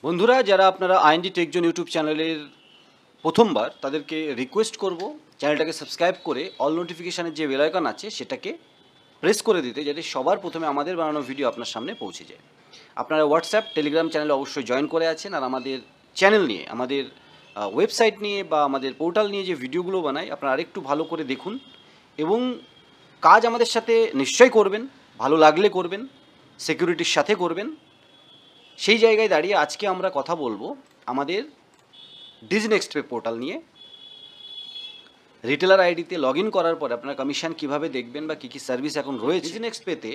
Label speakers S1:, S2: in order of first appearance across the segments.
S1: বন্ধুরা, যারা আপনারা আইএনডি টেকজন ইউটিউব চ্যানেলের প্রথমবার, তাদেরকে রিকোয়েস্ট করব চ্যানেলটাকে সাবস্ক্রাইব করে অল নোটিফিকেশানের যে বেল আইকন আছে সেটাকে প্রেস করে দিতে, যাতে সবার প্রথমে আমাদের বানানো ভিডিও আপনার সামনে পৌঁছে যায়। আপনারা হোয়াটসঅ্যাপ, টেলিগ্রাম চ্যানেলে অবশ্যই জয়েন করে আছেন, আর আমাদের চ্যানেল নিয়ে, আমাদের ওয়েবসাইট নিয়ে বা আমাদের পোর্টাল নিয়ে যে ভিডিওগুলো বানাই, আপনারা আরেকটু ভালো করে দেখুন এবং কাজ আমাদের সাথে নিশ্চয়ই করবেন, ভালো লাগলে করবেন, সিকিউরিটির সাথে করবেন। সেই জায়গায় দাঁড়িয়ে আজকে আমরা কথা বলবো আমাদের ডিজনেক্সট পে পোর্টাল নিয়ে। রিটেলার আইডিতে লগ ইন করার পরে আপনারা কমিশন কীভাবে দেখবেন বা কী কী সার্ভিস এখন রয়েছে। ডিজনেক্সট পেতে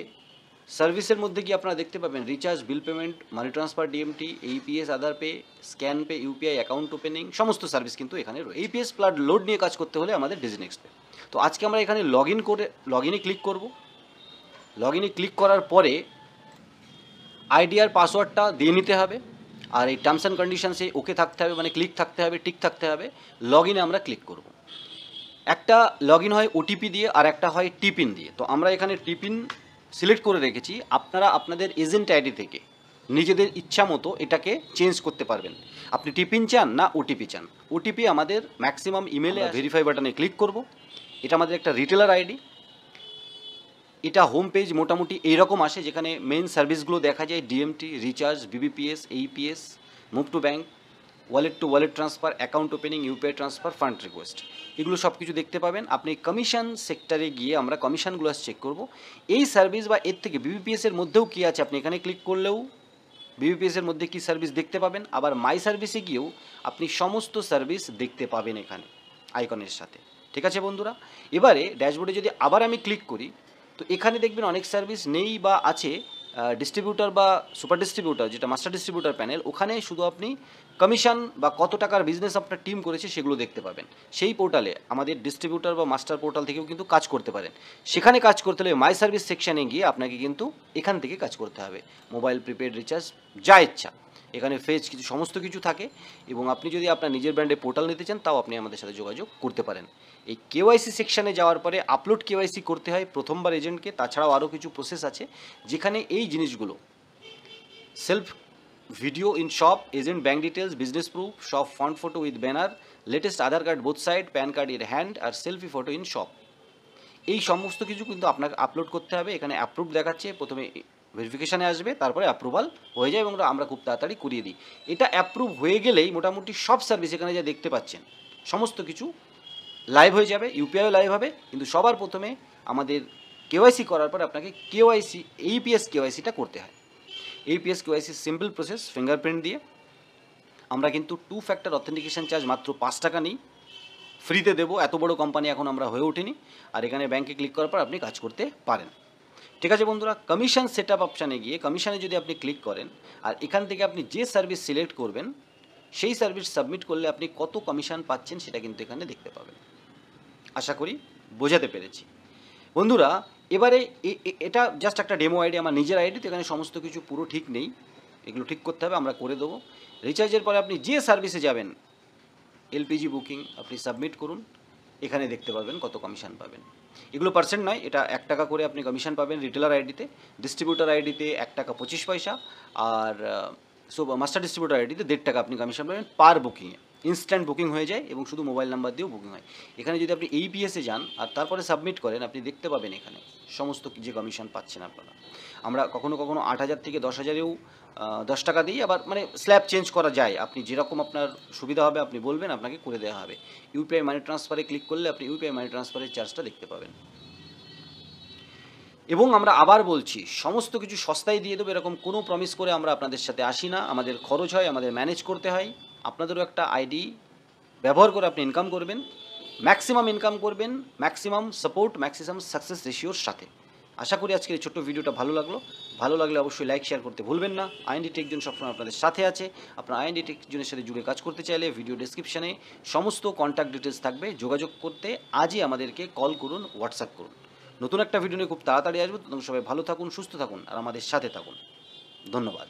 S1: সার্ভিসের মধ্যে কি আপনারা দেখতে পাবেন recharge, bill payment, money transfer, DMT, AEPS, Aadhaar pay, scan pay, UPI, account opening, সমস্ত সার্ভিস কিন্তু এখানে রয়েছে। এইপিএস প্লাস লোড নিয়ে কাজ করতে হলে আমাদের ডিজনেক্সট পে। তো আজকে আমরা এখানে লগ ইনে ক্লিক করব। লগ ইনে ক্লিক করার পরে আইডি আর পাসওয়ার্ডটা দিয়ে নিতে হবে, আর এই টার্মস অ্যান্ড কন্ডিশনসে ওকে থাকতে হবে, মানে ক্লিক থাকতে হবে, টিক থাকতে হবে। লগ ইনে আমরা ক্লিক করব। একটা লগ ইন হয় ওটিপি দিয়ে, আর একটা হয় টিপিন দিয়ে। তো আমরা এখানে টিপিন সিলেক্ট করে রেখেছি। আপনারা আপনাদের এজেন্ট আইডি থেকে নিজেদের ইচ্ছা মতো এটাকে চেঞ্জ করতে পারবেন। আপনি টিপিন চান না ওটিপি চান। ওটিপি আমাদের ম্যাক্সিমাম ইমেলে ভেরিফাই বাটনে ক্লিক করব। এটা আমাদের একটা রিটেলার আইডি। এটা হোম পেজ মোটামুটি এইরকম আসে, যেখানে মেন সার্ভিসগুলো দেখা যায়: DMT, recharge, BBPS, AEPS, move to bank, wallet two wallet transfer, account opening, UPI transfer, fund request, এগুলো সব কিছু দেখতে পাবেন। আপনি কমিশন সেক্টরে গিয়ে আমরা কমিশনগুলো চেক করব। এই সার্ভিস বা এর থেকে বিবিপিএসের মধ্যেও কী আছে, আপনি এখানে ক্লিক করলেও বিবিপিএসের মধ্যে কী সার্ভিস দেখতে পাবেন। আবার মাই সার্ভিসে গিয়েও আপনি সমস্ত সার্ভিস দেখতে পাবেন এখানে আইকনের সাথে। ঠিক আছে বন্ধুরা, এবারে ড্যাশবোর্ডে যদি আবার আমি ক্লিক করি, তো এখানে দেখবেন অনেক সার্ভিস নেই বা আছে। ডিস্ট্রিবিউটার বা সুপার ডিস্ট্রিবিউটার, যেটা মাস্টার ডিস্ট্রিবিউটার প্যানেল, ওখানে শুধু আপনি কমিশন বা কত টাকার বিজনেস আপনার টিম করেছে সেগুলো দেখতে পাবেন। সেই পোর্টালে আমাদের ডিস্ট্রিবিউটার বা মাস্টার পোর্টাল থেকেও কিন্তু কাজ করতে পারেন। সেখানে কাজ করতে হলে মাই সার্ভিস সেকশানে গিয়ে আপনাকে কিন্তু এখান থেকে কাজ করতে হবে। মোবাইল, প্রিপেড, রিচার্জ, যা ইচ্ছা এখানে ফেজ কিছু সমস্ত কিছু থাকে। এবং আপনি যদি আপনার নিজের ব্র্যান্ডে পোর্টাল নিতে চান, তাও আপনি আমাদের সাথে যোগাযোগ করতে পারেন। এই কেওয়াইসি সেকশানে যাওয়ার পরে আপলোড কেওয়াইসি করতে হয় প্রথমবার এজেন্টকে। তাছাড়াও আরও কিছু প্রসেস আছে, যেখানে এই জিনিসগুলো self video in shop, agent bank details, business proof, shop front photo with banner, latest Aadhaar card both side, PAN card in hand, আর সেলফি ফটো ইন শপ, এই সমস্ত কিছু কিন্তু আপনাকে আপলোড করতে হবে। এখানে অ্যাপ্রুভ দেখাচ্ছে, প্রথমে ভেরিফিকেশানে আসবে, তারপরে অ্যাপ্রুভাল হয়ে যায় এবং আমরা খুব তাড়াতাড়ি করিয়ে দিই। এটা অ্যাপ্রুভ হয়ে গেলেই মোটামুটি সব সার্ভিস এখানে যা দেখতে পাচ্ছেন সমস্ত কিছু লাইভ হয়ে যাবে। ইউপিআইও লাইভ হবে, কিন্তু সবার প্রথমে আমাদের কেওয়াইসি করার পর আপনাকে এইপিএস কেওয়াইসিটা করতে হয়। AEPS KYC simple process, fingerprint দিয়ে। আমরা কিন্তু 2 ফ্যাক্টর অথেন্টিকেশন চার্জ মাত্র 5 টাকা নিই, ফ্রিতে দেবো। এত বড় কোম্পানি এখন আমরা হয়ে ওঠেনি। আর এখানে ব্যাঙ্কে ক্লিক করার পর আপনি কাজ করতে পারেন। ঠিক আছে বন্ধুরা, কমিশন সেট আপ অপশানে গিয়ে কমিশনে যদি আপনি ক্লিক করেন, আর এখান থেকে আপনি যে সার্ভিস সিলেক্ট করবেন সেই সার্ভিস সাবমিট করলে আপনি কত কমিশন পাচ্ছেন সেটা কিন্তু এখানে দেখতে পাবেন। আশা করি বোঝাতে পেরেছি বন্ধুরা। এবারে এটা জাস্ট একটা ডেমো আইডি, আমার নিজের আইডি, তো এখানে সমস্ত কিছু পুরো ঠিক নেই, এগুলো ঠিক করতে হবে, আমরা করে দেবো। রিচার্জের পরে আপনি যে সার্ভিসে যাবেন, এলপিজি বুকিং, আপনি সাবমিট করুন, এখানে দেখতে পাবেন কত কমিশন পাবেন। এগুলো পার্সেন্ট নয়, এটা 1 টাকা করে আপনি কমিশন পাবেন রিটেলার আইডিতে। ডিস্ট্রিবিউটার আইডিতে 1 টাকা 25 পয়সা, আর মাস্টার ডিস্ট্রিবিউটার আইডিতে 1.5 টাকা আপনি কমিশন পাবেন পার বুকিংয়ে। ইনস্ট্যান্ট বুকিং হয়ে যায় এবং শুধু মোবাইল নাম্বার দিয়েও বুকিং হয়। এখানে যদি আপনি এইপিএসে যান আর তারপরে সাবমিট করেন, আপনি দেখতে পাবেন এখানে সমস্ত যে কমিশন পাচ্ছেন আপনারা। আমরা কখনো কখনো 8,000 থেকে 10,000-এও 10 টাকা দিই, আবার মানে স্ল্যাব চেঞ্জ করা যায়। আপনি যেরকম আপনার সুবিধা হবে আপনি বলবেন, আপনাকে করে দেওয়া হবে। ইউপিআই মানি ট্রান্সফারে ক্লিক করলে আপনি ইউপিআই মানি ট্রান্সফারের চার্জটা দেখতে পাবেন। এবং আমরা আবার বলছি, সমস্ত কিছু সস্তায় দিয়ে দেবো এরকম কোনো প্রমিস করে আমরা আপনাদের সাথে আসি না। আমাদের খরচ হয়, আমাদের ম্যানেজ করতে হয়। আপনাদেরও একটা আইডি ব্যবহার করে আপনি ইনকাম করবেন, ম্যাক্সিমাম ইনকাম করবেন, ম্যাক্সিমাম সাপোর্ট, ম্যাক্সিমাম সাকসেস রেশিওর সাথে। আশা করি আজকের এই ছোট্ট ভিডিওটা ভালো লাগলো। ভালো লাগলে অবশ্যই লাইক শেয়ার করতে ভুলবেন না। আইএনডি টেকজন সবসময় আপনাদের সাথে আছে। আপনার আইএনডি টেকজনের সাথে জুড়ে কাজ করতে চাইলে ভিডিও ডেসক্রিপশানে সমস্ত কন্ট্যাক্ট ডিটেলস থাকবে। যোগাযোগ করতে আজই আমাদেরকে কল করুন, হোয়াটসঅ্যাপ করুন। নতুন একটা ভিডিও নিয়ে খুব তাড়াতাড়ি আসবো। তখন সবাই ভালো থাকুন, সুস্থ থাকুন, আর আমাদের সাথে থাকুন। ধন্যবাদ।